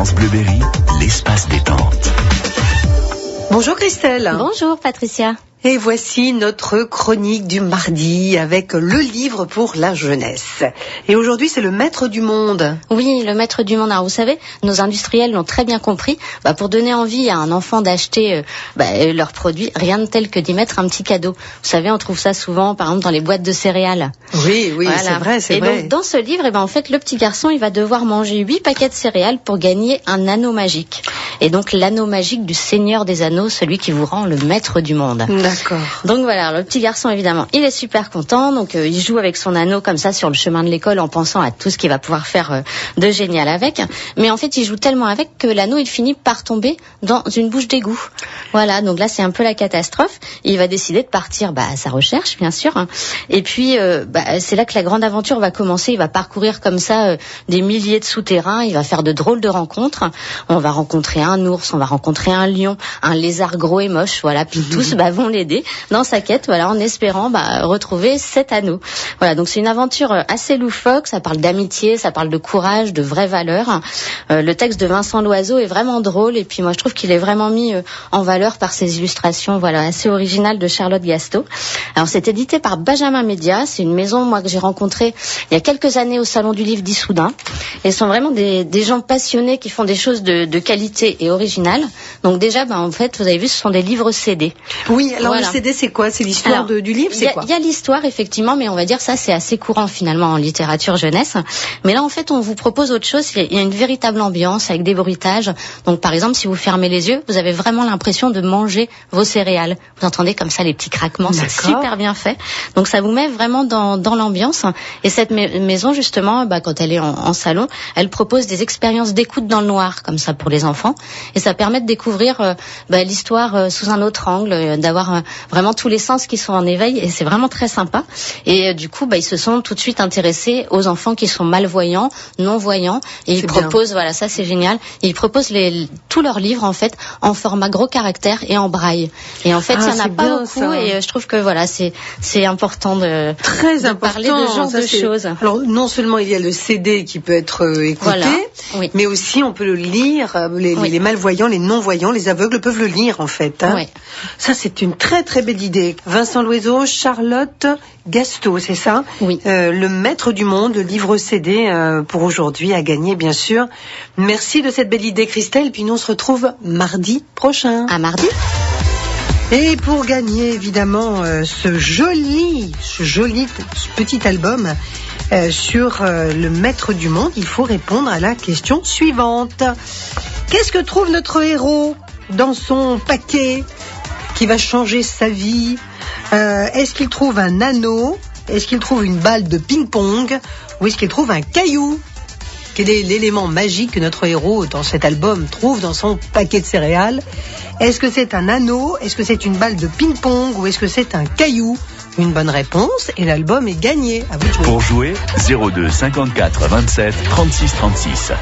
France Bleu Berry, l'espace détente. Bonjour Christelle. Bonjour Patricia. Et voici notre chronique du mardi avec le livre pour la jeunesse. Et aujourd'hui, c'est le maître du monde. Oui, le maître du monde. Alors vous savez, nos industriels l'ont très bien compris. Pour donner envie à un enfant d'acheter leurs produits, rien de tel que d'y mettre un petit cadeau. Vous savez, on trouve ça souvent, par exemple, dans les boîtes de céréales. Oui, voilà. C'est vrai. Et donc, dans ce livre, en fait, le petit garçon, il va devoir manger 8 paquets de céréales pour gagner un anneau magique. Et donc, l'anneau magique du Seigneur des Anneaux, celui qui vous rend le maître du monde. D'accord. Donc voilà, le petit garçon, évidemment, il est super content. Donc, il joue avec son anneau comme ça sur le chemin de l'école en pensant à tout ce qu'il va pouvoir faire de génial avec. Mais en fait, il joue tellement avec que l'anneau, il finit par tomber dans une bouche d'égout. Voilà, donc là, c'est un peu la catastrophe. Il va décider de partir à sa recherche, bien sûr. Et puis, c'est là que la grande aventure va commencer. Il va parcourir comme ça des milliers de souterrains. Il va faire de drôles de rencontres. On va rencontrer un ours, on va rencontrer un lion, un lézard gros et moche. Voilà, puis tous vont l'aider dans sa quête, voilà, en espérant retrouver cet anneau. Voilà, donc c'est une aventure assez loufoque. Ça parle d'amitié, ça parle de courage, de vraies valeurs. Le texte de Vincent Loiseau est vraiment drôle. Et puis moi, je trouve qu'il est vraiment mis en valeur par ses illustrations, voilà, assez originales de Charlotte Gasteau. Alors, c'est édité par Benjamin Média. C'est une maison, moi, que j'ai rencontrée il y a quelques années au Salon du Livre d'Issoudun. Et ce sont vraiment des gens passionnés qui font des choses de qualité et originales. Donc déjà, en fait, vous avez vu, ce sont des livres CD. Oui, alors voilà. Le CD, c'est quoi? C'est l'histoire du livre, c'est quoi? Il y a l'histoire, effectivement, mais on va dire ça, c'est assez courant finalement en littérature jeunesse. Mais là, en fait, on vous propose autre chose. Il y a une véritable ambiance avec des bruitages. Donc, par exemple, si vous fermez les yeux, vous avez vraiment l'impression de manger vos céréales. Vous entendez comme ça les petits craquements, c'est super bien fait. Donc, ça vous met vraiment dans l'ambiance. Et cette maison, justement, quand elle est en salon, elle propose des expériences d'écoute dans le noir, comme ça pour les enfants. Et ça permet de découvrir l'histoire sous un autre angle, d'avoir vraiment tous les sens qui sont en éveil. Et c'est vraiment très sympa. Et du coup, ils se sont tout de suite intéressés aux enfants qui sont malvoyants, non-voyants. Et ils proposent, voilà, ça c'est génial. Ils proposent tous leurs livres, en fait, en format gros caractère et en braille. Et en fait, il n'y en a pas beaucoup. Ça. Et je trouve que voilà, c'est important de parler de ce genre de choses. Alors, non seulement il y a le CD qui peut être écouté, voilà. Oui. Mais aussi on peut le lire. Les malvoyants, les non-voyants, les aveugles peuvent le lire, en fait. Hein. Oui. Ça, c'est une très très belle idée. Vincent Loiseau, Charlotte Gasteau, c'est ça? Oui. Le maître du monde, le livre CD pour aujourd'hui à gagner, bien sûr. Merci de cette belle idée, Christelle. Puis nous, on se retrouve mardi prochain. À mardi. Et pour gagner, évidemment, ce joli petit album sur le maître du monde, il faut répondre à la question suivante. Qu'est-ce que trouve notre héros dans son paquet qui va changer sa vie? Est-ce qu'il trouve un anneau? Est-ce qu'il trouve une balle de ping-pong? Ou est-ce qu'il trouve un caillou? Quel est l'élément magique que notre héros dans cet album trouve dans son paquet de céréales? Est-ce que c'est un anneau? Est-ce que c'est une balle de ping-pong? Ou est-ce que c'est un caillou? Une bonne réponse et l'album est gagné. À vous de jouer. Pour jouer, 02 54 27 36 36.